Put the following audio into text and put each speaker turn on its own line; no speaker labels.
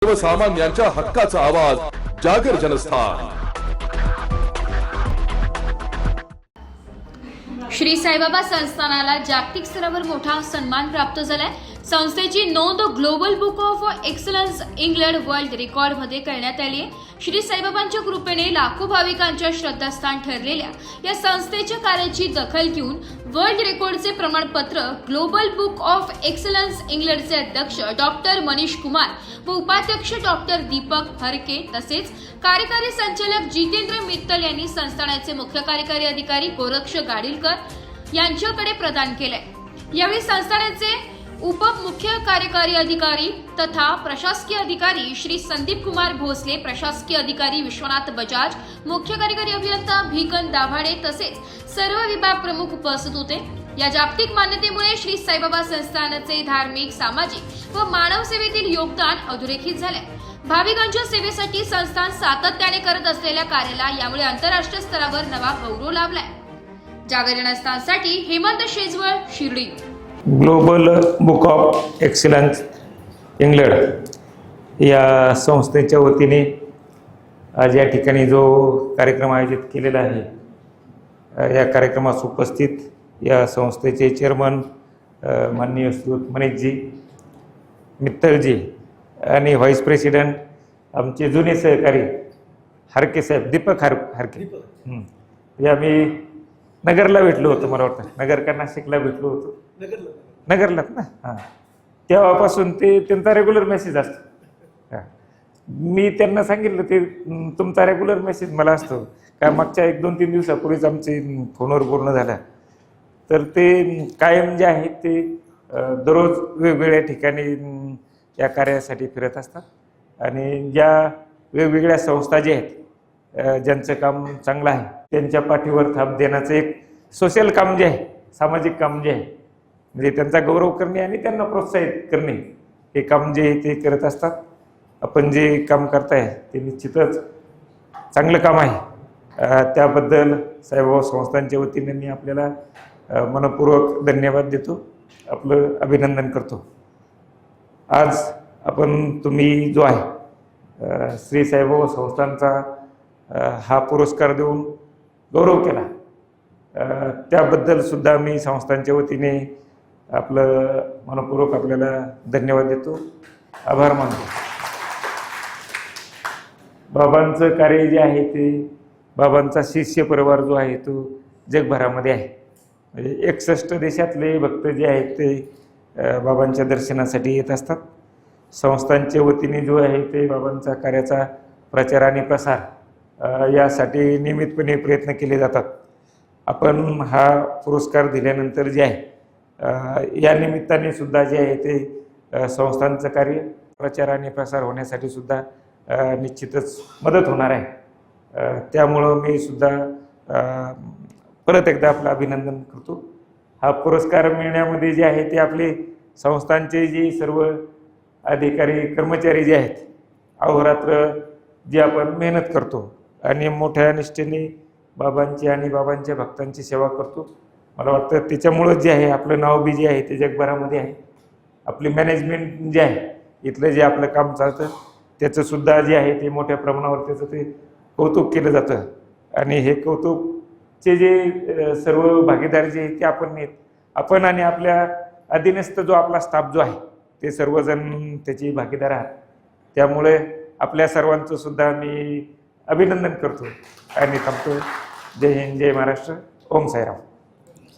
सर्वसामान्यांच्या हक्काचा आवाज जागर जनस्थान।
श्री साईबाबा संस्थानाला जागतिक स्तरावर मोठा सन्मान प्राप्त झालाय। संस्थेची नोंद global book of excellence England world record मध्ये करण्यात आली आहे। श्री साईबाबांच्या कृपेने लाखो भाविकांच्या श्रद्धास्थान ठरलेल्या या संस्थेच्या कार्याची दखल घेऊन वर्ल्ड रेकॉर्डचे प्रमाणपत्र ग्लोबल बुक ऑफ एक्सलन्स इंग्लंडचे अध्यक्ष डॉक्टर मनीष कुमार व उपाध्यक्ष डॉक्टर दीपक हरके तसेच कार्यकारी संचालक जितेंद्र मित्तल यांनी संस्थानाचे मुख्य कार्यकारी अधिकारी गोरक्ष गाडीलकर यांच्याकडे प्रदान केले। यावेळी संस्थानाचे उपमुख्य कार्यकारी अधिकारी तथा प्रशासकीय अधिकारी श्री संदीप कुमार भोसले, प्रशासकीय अधिकारी विश्वनाथ बजाज, मुख्य कार्यकारी अभियंता भिकन दाभाडे तसेच सर्व विभाग प्रमुख उपस्थित होते। या जागतिक मान्यतेमुळे श्री साईबाबा संस्थानाचे धार्मिक, सामाजिक व मानव सेवेतील योगदान अधोरेखित झाले। भाविकांच्या सेवेसाठी संस्थान सातत्याने करत असलेल्या कार्याला यामुळे आंतरराष्ट्रीय स्तरावर नवा गौरव लाभलाय। जागर जनस्थानसाठी Hemant Shejwal, Shirdi.
Global book of excellence England या संस्थेच्या वतीने आज या ठिकाणी जो कार्यक्रम आयोजित केलेला आहे, या कार्यक्रमास उपस्थित या संस्थेचे चेअरमन माननीय श्रीयुत मनीषजी मित्तलजी आणि व्हाईस प्रेसिडेंट आमचे जुने सहकारी हरके साहेब, दीपक हरके हे आम्ही नगरला भेटलो होतो, मला वाटतं नगर का नाशिकला भेटलो होतो, नगरलाच ना। हां, तेव्हापासून ते त्यांचा रेग्युलर मेसेज असतो। मी त्यांना सांगितलं ते तुमचा रेग्युलर मेसेज मला असतो का, मागच्या 1-2-3 दिवसापूर्वीच आमचे फोनवर बोलणं झालं, तर ते कायम जे आहे ते दररोज वेगवेगळ्या ठिकाणी या कार्यासाठी फिरत असतात आणि ज्या वेगवेगळ्या संस्था जे आहेत ज्यांचं काम चांगलं आहे त्यांच्या पाठीवर थाप देण्याचं एक सोशल काम जे आहे, सामाजिक काम जे आहे, म्हणजे त्यांचा गौरव करणे आणि त्यांना प्रोत्साहित करणे हे काम जे ते करत असतात। आपण जे काम करताय ते निश्चितच चांगलं काम आहे, त्याबद्दल साईबाबा संस्थांच्या वतीने मी आपल्याला मनपूर्वक धन्यवाद देतो, आपलं अभिनंदन करतो। आज तुम्ही जो आहे श्री साईबाबा संस्थांचा हा पुरस्कार देऊन गौरव केला, त्याबद्दल सुद्धा मी संस्थांच्या वतीने आपलं मनपूर्वक आपल्याला धन्यवाद देतो, आभार मानतो। बाबांचं कार्य जे आहे ते, बाबांचा शिष्य परिवार जो आहे तो जगभरामध्ये आहे, म्हणजे 61 देशातले भक्त जे आहेत ते बाबांच्या दर्शनासाठी येत असतात। संस्थांच्या वतीने जो आहे ते बाबांचा कार्याचा प्रचार आणि प्रसार यासाठी नियमितपणे प्रयत्न केले जातात। आपण हा पुरस्कार दिल्यानंतर जे आहे या निमित्ताने सुद्धा जे आहे ते संस्थांचं कार्य प्रचार आणि प्रसार होण्यासाठी सुद्धा निश्चितच मदत होणार आहे। त्यामुळं मी सुद्धा परत एकदा आपलं अभिनंदन करतो। हा पुरस्कार मिळण्यामध्ये जे आहे ते आपले संस्थांचे जे सर्व अधिकारी कर्मचारी जे आहेत, अहोरात्र जे आपण मेहनत करतो आणि मोठ्या निष्ठेने बाबांची आणि बाबांच्या भक्तांची सेवा करतो, मला वाटतं त्याच्यामुळं जे आहे आपलं नाव बी जे आहे ते जगभरामध्ये आहे। आपली मॅनेजमेंट जे आहे, इथलं जे आपलं काम चालतं त्याचंसुद्धा जे आहे ते मोठ्या प्रमाणावर त्याचं ते कौतुक केलं जातं आणि हे कौतुकचे जे सर्व भागीदार जे आहेत ते आपण आणि आपल्या अधीनस्थ जो आपला स्टाफ जो आहे ते सर्वजण त्याची भागीदार आहात। त्यामुळे आपल्या सर्वांचं सुद्धा मी अभिनंदन करतो आणि थांबतो। जय हिंद, जय महाराष्ट्र, ओम साईराम।